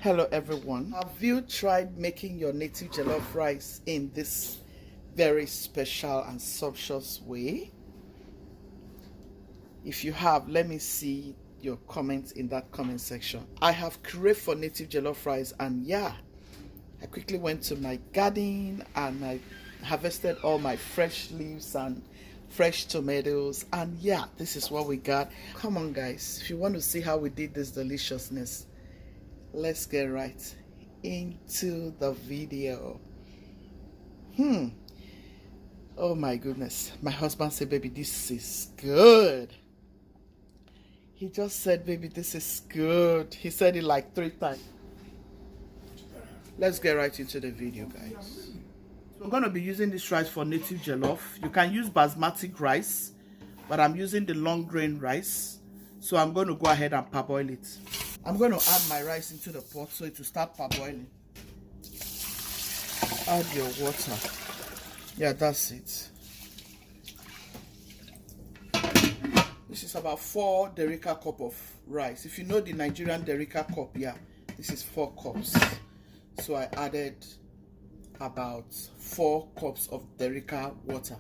Hello everyone. Have you tried making your native jollof rice in this very special and sumptuous way? If you have, let me see your comments in that comment section. I have craved for native jollof rice, and yeah, I quickly went to my garden and I harvested all my fresh leaves and fresh tomatoes, and yeah, this is what we got. Come on guys, if you want to see how we did this deliciousness, let's get right into the video. Oh my goodness, my husband said, baby, this is good. He just said, baby, this is good. He said it like 3 times. Let's get right into the video, guys. So I'm going to be using this rice for native jollof. You can use basmati rice, but I'm using the long grain rice. So I'm going to go ahead and parboil it. I'm going to add my rice into the pot so it will start parboiling. Add your water. Yeah, that's it. This is about 4 derica cup of rice. If you know the Nigerian derica cup, yeah, this is 4 cups. So I added about 4 cups of derica water.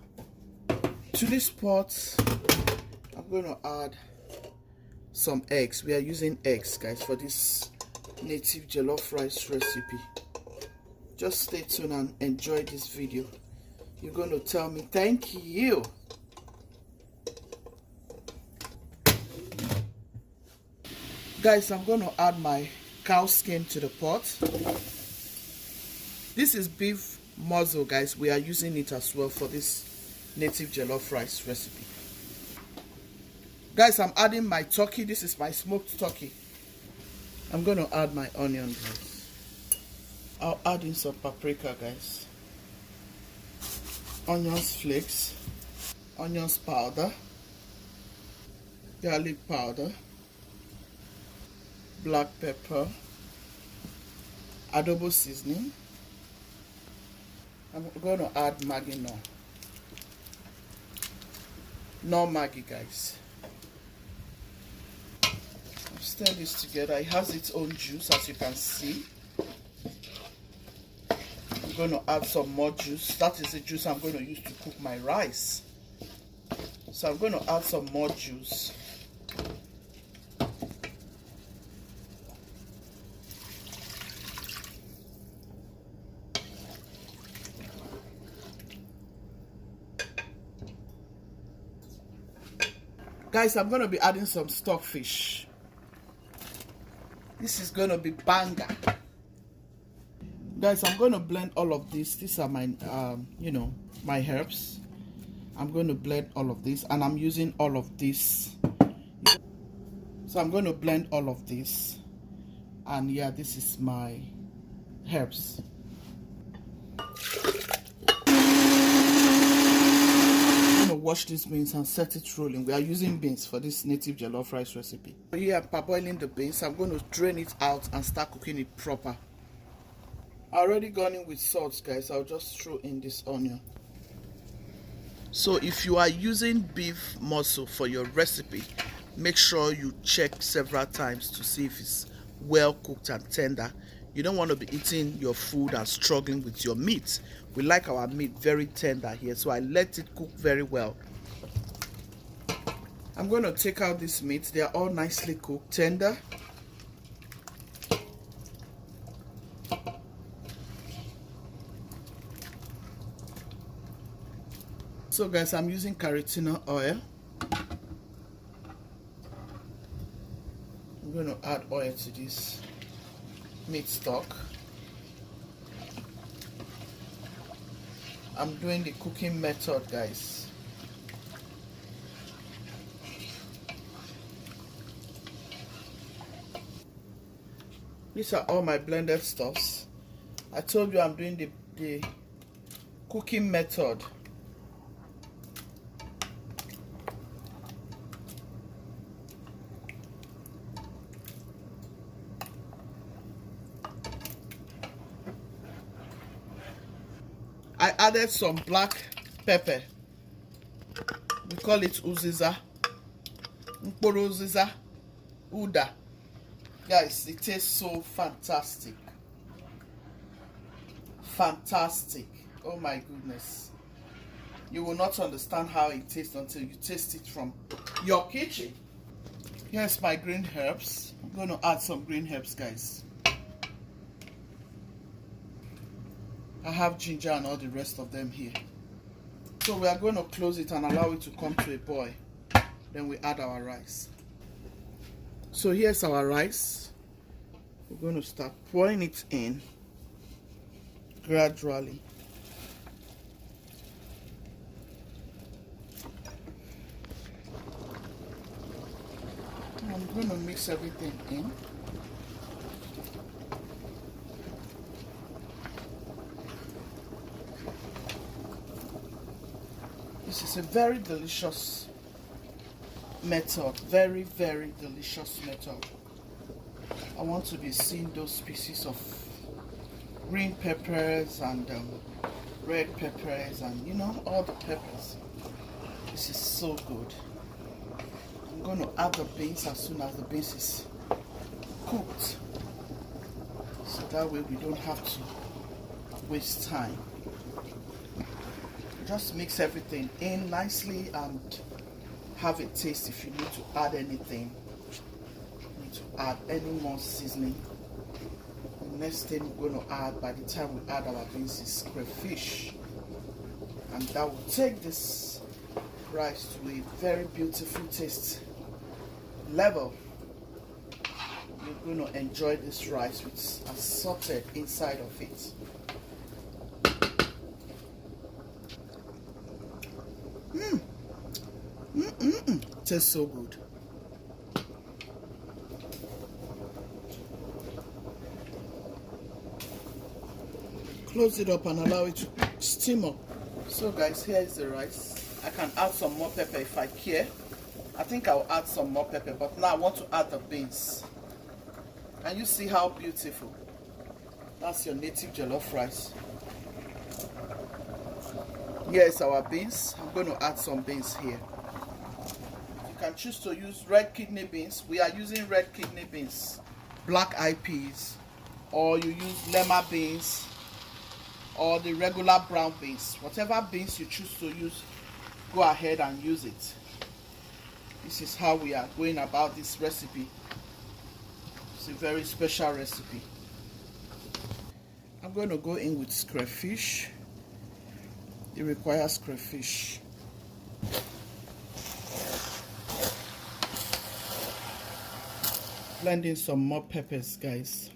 To this pot, I'm going to add some eggs. We are using eggs, guys, for this native jollof rice recipe. Just stay tuned and enjoy this video. You're going to tell me thank you. Guys, I'm going to add my cow skin to the pot. This is beef muzzle, guys. We are using it as well for this native jollof rice recipe. Guys, I'm adding my turkey. This is my smoked turkey. I'm going to add my onion, guys. I'll add in some paprika, guys. Onions flakes. Onions powder. Garlic powder. Black pepper. Adobo seasoning. I'm going to add Maggi no. No Maggi, guys. Stir this together. It has its own juice, as you can see. I'm going to add some more juice. That is the juice I'm going to use to cook my rice. So I'm going to add some more juice. Guys, I'm going to be adding some stockfish. This is going to be banger. Guys, I'm going to blend all of this. These are my, my herbs. I'm going to blend all of this, and I'm using all of this. So I'm going to blend all of this. And yeah, this is my herbs. Wash these beans and set it rolling. We are using beans for this native jollof rice recipe. Here, parboiling the beans. I'm going to drain it out and start cooking it proper. I already gone in with salt, guys. I'll just throw in this onion. So if you are using beef muscle for your recipe, make sure you check several times to see if it's well cooked and tender. You don't want to be eating your food and struggling with your meat. We like our meat very tender here, so I let it cook very well. I'm going to take out this meat. They are all nicely cooked, tender. So guys, I'm using carotene oil. I'm going to add oil to this meat stock. I'm doing the cooking method, guys. These are all my blended stuffs. I told you I'm doing the cooking method. I added some black pepper. We call it uziza, mkporo uziza, uda. Guys, it tastes so fantastic. Fantastic. Oh my goodness. You will not understand how it tastes until you taste it from your kitchen. Here's my green herbs. I'm going to add some green herbs, guys. I have ginger and all the rest of them here. So we are going to close it and allow it to come to a boil. Then we add our rice. So here's our rice. We're going to start pouring it in gradually. I'm going to mix everything in. This is a very delicious method. Very, very delicious method. I want to be seeing those pieces of green peppers and red peppers and you know, all the peppers. This is so good. I'm going to add the beans as soon as the beans is cooked, so that way we don't have to waste time. Just mix everything in nicely and have a taste. If you need to add anything, you need to add any more seasoning. The next thing we're going to add by the time we add our beans is crayfish, and that will take this rice to a very beautiful taste level. You're going to enjoy this rice with assorted inside of it. Tastes so good. Close it up and allow it to steam up. So guys, here is the rice. I can add some more pepper if I care. I think I'll add some more pepper, but now I want to add the beans. And you see how beautiful. That's your native jollof rice. Here is our beans. I'm going to add some beans here. You can choose to use red kidney beans. We are using red kidney beans, black eyed peas, or you use lima beans, or the regular brown beans. Whatever beans you choose to use, go ahead and use it. This is how we are going about this recipe. It's a very special recipe. I'm going to go in with crayfish. It requires crayfish. Blend in some more peppers, guys.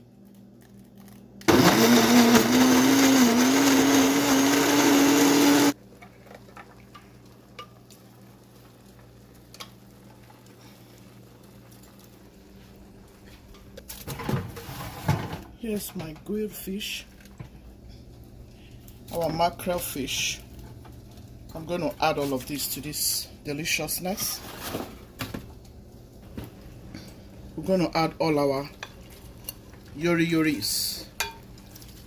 Here's my grilled fish, our mackerel fish. I'm going to add all of this to this deliciousness. We're going to add all our yoris.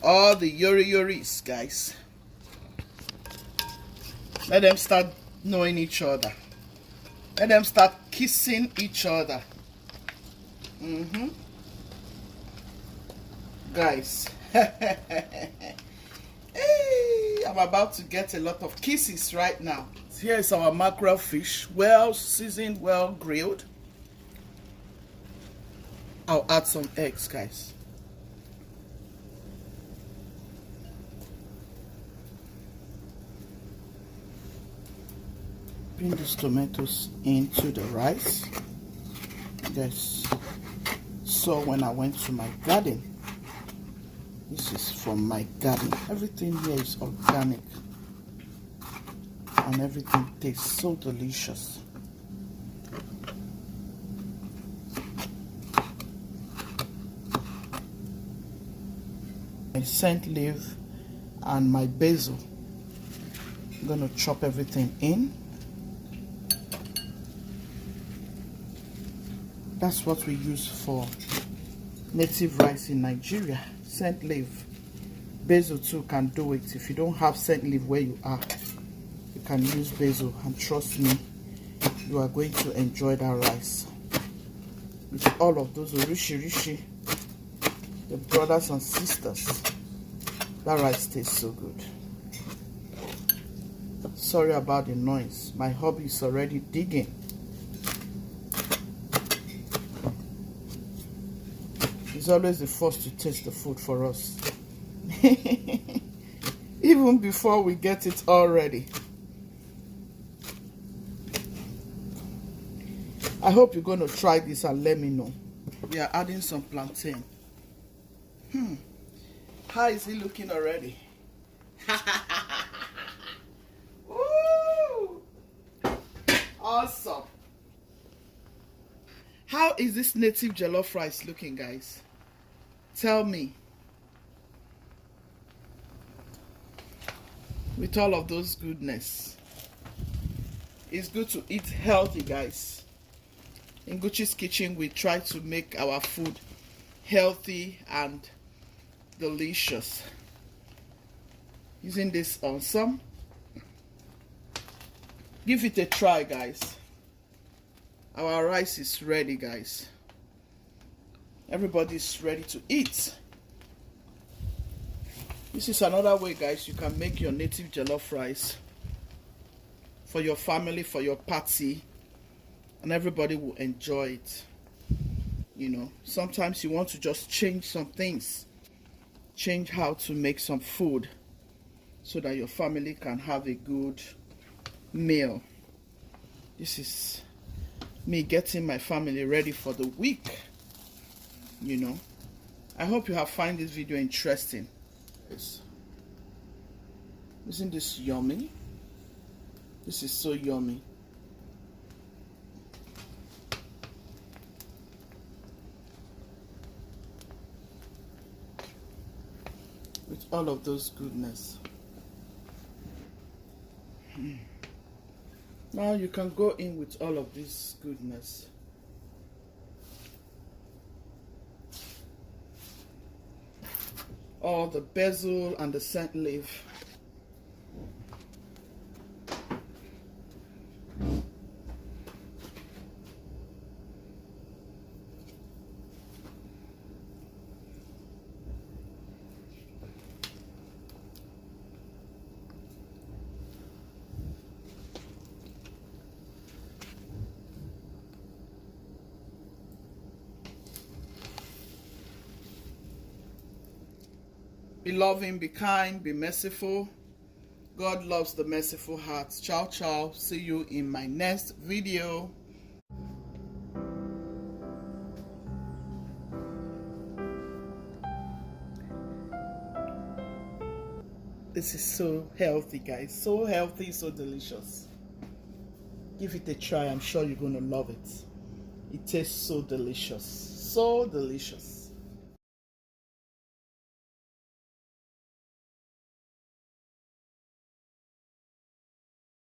All the yoris, guys. Let them start knowing each other. Let them start kissing each other. Guys. Hey, I'm about to get a lot of kisses right now. Here is our mackerel fish, well seasoned, well grilled. I'll add some eggs, guys. Bring these tomatoes into the rice. Yes. So when I went to my garden, this is from my garden. Everything here is organic. And everything tastes so delicious. My scent leaf and my basil. I'm going to chop everything in. That's what we use for native rice in Nigeria. Scent leaf. Basil too can do it. If you don't have scent leaf where you are, you can use basil, and trust me, you are going to enjoy that rice. with all of those rishi, the brothers and sisters. That rice tastes so good. Sorry about the noise. My hubby is already digging. He's always the first to taste the food for us. Even before we get it all ready. I hope you're going to try this and let me know. We are adding some plantain. How is he looking already? Woo! Awesome. How is this native jollof rice looking, guys? Tell me. With all of those goodness. It's good to eat healthy, guys. In Gucci's kitchen, we try to make our food healthy and delicious. Isn't this awesome? Give it a try, guys. Our rice is ready, guys. Everybody's ready to eat. This is another way, guys, you can make your native jollof rice for your family, for your party, and everybody will enjoy it. You know, sometimes you want to just change some things, change how to make some food so that your family can have a good meal. This is me getting my family ready for the week. You know, I hope you have found this video interesting. Isn't this yummy? This is so yummy. With all of those goodness. Now you can go in with all of this goodness. All the basil and the scent leaf. Be loving, be kind, be merciful. God loves the merciful hearts. Ciao, ciao. See you in my next video. This is so healthy, guys. So healthy, so delicious. Give it a try. I'm sure you're going to love it. It tastes so delicious. So delicious.